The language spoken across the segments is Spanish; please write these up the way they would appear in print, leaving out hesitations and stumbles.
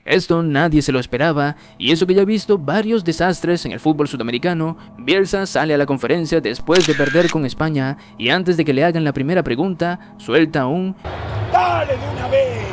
Esto nadie se lo esperaba, y eso que ya ha visto varios desastres en el fútbol sudamericano, Bielsa sale a la conferencia después de perder con España y antes de que le hagan la primera pregunta, suelta un ¡Dale de una vez!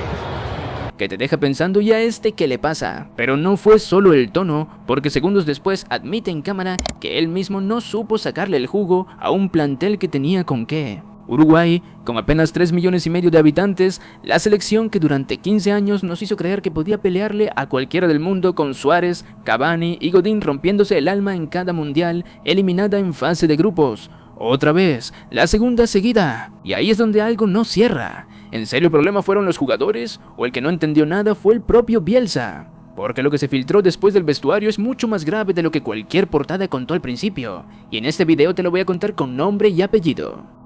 Que te deja pensando ¿y a este qué le pasa? Pero no fue solo el tono, porque segundos después admite en cámara que él mismo no supo sacarle el jugo a un plantel que tenía con qué. Uruguay, con apenas 3,5 millones de habitantes, la selección que durante 15 años nos hizo creer que podía pelearle a cualquiera del mundo con Suárez, Cavani y Godín rompiéndose el alma en cada mundial, eliminada en fase de grupos. Otra vez, la segunda seguida. Y ahí es donde algo no cierra. ¿En serio el problema fueron los jugadores? ¿O el que no entendió nada fue el propio Bielsa? Porque lo que se filtró después del vestuario es mucho más grave de lo que cualquier portada contó al principio. Y en este video te lo voy a contar con nombre y apellido.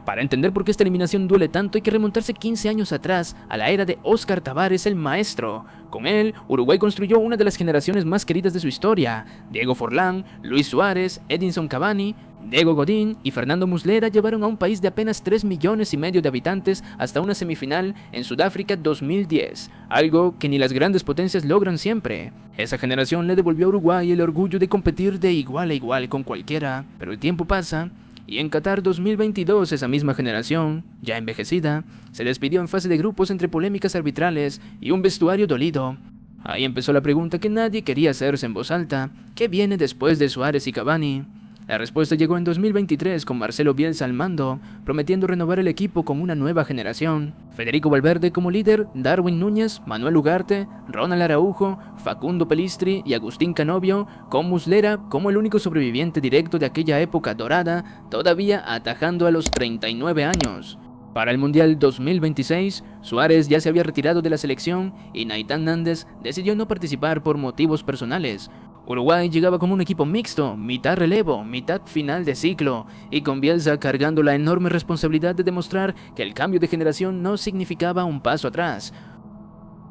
Para entender por qué esta eliminación duele tanto hay que remontarse 15 años atrás, a la era de Óscar Tabarez el Maestro. Con él, Uruguay construyó una de las generaciones más queridas de su historia. Diego Forlán, Luis Suárez, Edinson Cavani, Diego Godín y Fernando Muslera llevaron a un país de apenas 3,5 millones de habitantes hasta una semifinal en Sudáfrica 2010, algo que ni las grandes potencias logran siempre. Esa generación le devolvió a Uruguay el orgullo de competir de igual a igual con cualquiera, pero el tiempo pasa. Y en Qatar 2022 esa misma generación, ya envejecida, se despidió en fase de grupos entre polémicas arbitrales y un vestuario dolido. Ahí empezó la pregunta que nadie quería hacerse en voz alta: ¿qué viene después de Suárez y Cavani? La respuesta llegó en 2023 con Marcelo Bielsa al mando, prometiendo renovar el equipo con una nueva generación. Federico Valverde como líder, Darwin Núñez, Manuel Ugarte, Ronald Araujo, Facundo Pelistri y Agustín Canovio, con Muslera como el único sobreviviente directo de aquella época dorada, todavía atajando a los 39 años. Para el Mundial 2026, Suárez ya se había retirado de la selección y Naitán Nández decidió no participar por motivos personales. Uruguay llegaba como un equipo mixto, mitad relevo, mitad final de ciclo, y con Bielsa cargando la enorme responsabilidad de demostrar que el cambio de generación no significaba un paso atrás.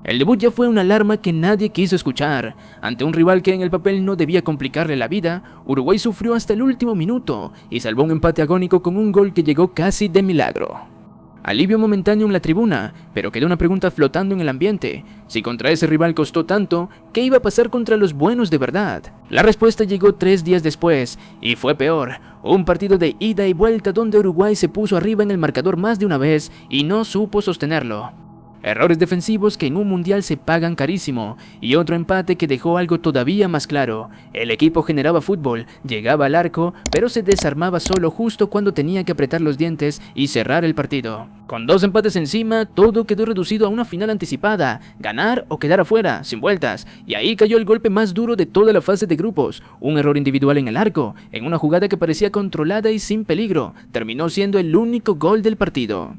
El debut ya fue una alarma que nadie quiso escuchar. Ante un rival que en el papel no debía complicarle la vida, Uruguay sufrió hasta el último minuto y salvó un empate agónico con un gol que llegó casi de milagro. Alivio momentáneo en la tribuna, pero quedó una pregunta flotando en el ambiente. Si contra ese rival costó tanto, ¿qué iba a pasar contra los buenos de verdad? La respuesta llegó 3 días después, y fue peor. Un partido de ida y vuelta donde Uruguay se puso arriba en el marcador más de una vez y no supo sostenerlo. Errores defensivos que en un mundial se pagan carísimo, y otro empate que dejó algo todavía más claro. El equipo generaba fútbol, llegaba al arco, pero se desarmaba solo justo cuando tenía que apretar los dientes y cerrar el partido. Con 2 empates encima, todo quedó reducido a una final anticipada, ganar o quedar afuera, sin vueltas, y ahí cayó el golpe más duro de toda la fase de grupos. Un error individual en el arco, en una jugada que parecía controlada y sin peligro, terminó siendo el único gol del partido.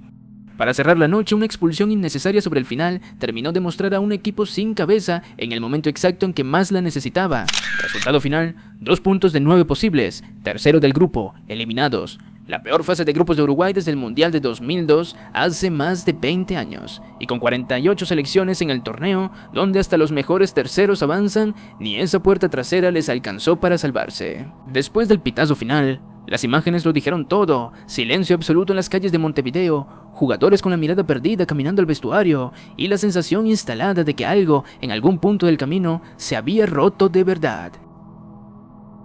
Para cerrar la noche, una expulsión innecesaria sobre el final terminó de mostrar a un equipo sin cabeza en el momento exacto en que más la necesitaba. Resultado final, 2 puntos de 9 posibles, tercero del grupo, eliminados. La peor fase de grupos de Uruguay desde el Mundial de 2002, hace más de 20 años. Y con 48 selecciones en el torneo, donde hasta los mejores terceros avanzan, ni esa puerta trasera les alcanzó para salvarse. Después del pitazo final, las imágenes lo dijeron todo: silencio absoluto en las calles de Montevideo, jugadores con la mirada perdida caminando al vestuario, y la sensación instalada de que algo, en algún punto del camino, se había roto de verdad.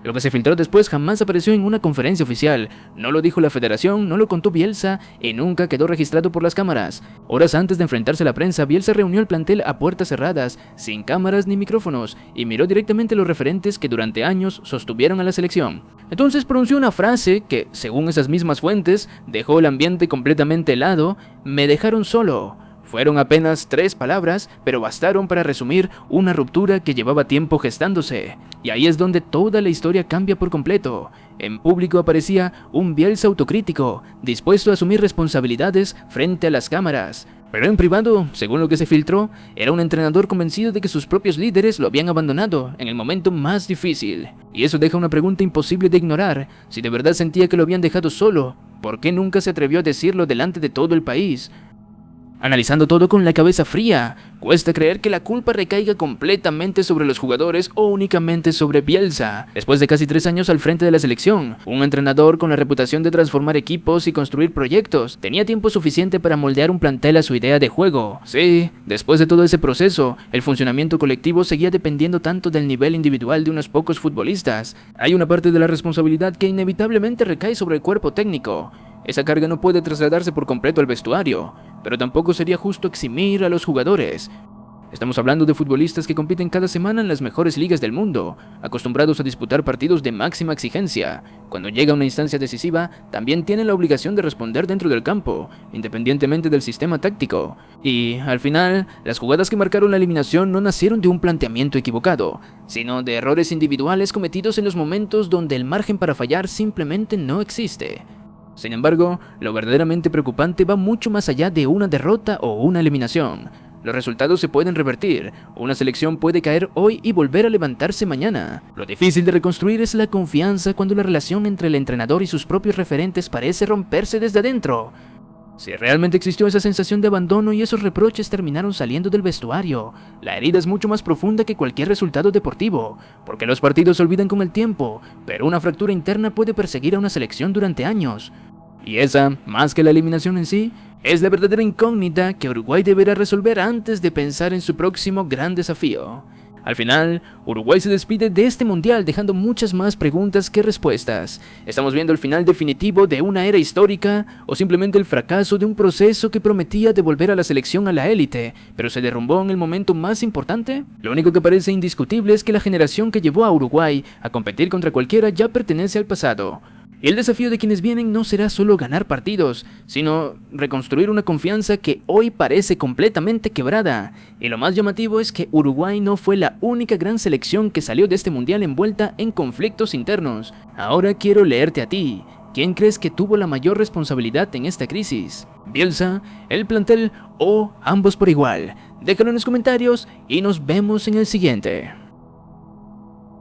Lo que se filtró después jamás apareció en una conferencia oficial, no lo dijo la federación, no lo contó Bielsa y nunca quedó registrado por las cámaras. Horas antes de enfrentarse a la prensa, Bielsa reunió al plantel a puertas cerradas, sin cámaras ni micrófonos, y miró directamente a los referentes que durante años sostuvieron a la selección. Entonces pronunció una frase que, según esas mismas fuentes, dejó el ambiente completamente helado: me dejaron solo. Fueron apenas 3 palabras, pero bastaron para resumir una ruptura que llevaba tiempo gestándose. Y ahí es donde toda la historia cambia por completo. En público aparecía un Bielsa autocrítico, dispuesto a asumir responsabilidades frente a las cámaras. Pero en privado, según lo que se filtró, era un entrenador convencido de que sus propios líderes lo habían abandonado en el momento más difícil. Y eso deja una pregunta imposible de ignorar: si de verdad sentía que lo habían dejado solo, ¿por qué nunca se atrevió a decirlo delante de todo el país? Analizando todo con la cabeza fría, cuesta creer que la culpa recaiga completamente sobre los jugadores o únicamente sobre Bielsa. Después de casi 3 años al frente de la selección, un entrenador con la reputación de transformar equipos y construir proyectos, tenía tiempo suficiente para moldear un plantel a su idea de juego. Sí, después de todo ese proceso, el funcionamiento colectivo seguía dependiendo tanto del nivel individual de unos pocos futbolistas. Hay una parte de la responsabilidad que inevitablemente recae sobre el cuerpo técnico. Esa carga no puede trasladarse por completo al vestuario, pero tampoco sería justo eximir a los jugadores. Estamos hablando de futbolistas que compiten cada semana en las mejores ligas del mundo, acostumbrados a disputar partidos de máxima exigencia. Cuando llega una instancia decisiva, también tienen la obligación de responder dentro del campo, independientemente del sistema táctico. Y, al final, las jugadas que marcaron la eliminación no nacieron de un planteamiento equivocado, sino de errores individuales cometidos en los momentos donde el margen para fallar simplemente no existe. Sin embargo, lo verdaderamente preocupante va mucho más allá de una derrota o una eliminación. Los resultados se pueden revertir, una selección puede caer hoy y volver a levantarse mañana. Lo difícil de reconstruir es la confianza cuando la relación entre el entrenador y sus propios referentes parece romperse desde adentro. Si realmente existió esa sensación de abandono y esos reproches terminaron saliendo del vestuario, la herida es mucho más profunda que cualquier resultado deportivo, porque los partidos se olvidan con el tiempo, pero una fractura interna puede perseguir a una selección durante años. Y esa, más que la eliminación en sí, es la verdadera incógnita que Uruguay deberá resolver antes de pensar en su próximo gran desafío. Al final, Uruguay se despide de este mundial dejando muchas más preguntas que respuestas. ¿Estamos viendo el final definitivo de una era histórica o simplemente el fracaso de un proceso que prometía devolver a la selección a la élite, pero se derrumbó en el momento más importante? Lo único que parece indiscutible es que la generación que llevó a Uruguay a competir contra cualquiera ya pertenece al pasado. Y el desafío de quienes vienen no será solo ganar partidos, sino reconstruir una confianza que hoy parece completamente quebrada. Y lo más llamativo es que Uruguay no fue la única gran selección que salió de este mundial envuelta en conflictos internos. Ahora quiero leerte a ti. ¿Quién crees que tuvo la mayor responsabilidad en esta crisis? ¿Bielsa, el plantel o ambos por igual? Déjalo en los comentarios y nos vemos en el siguiente.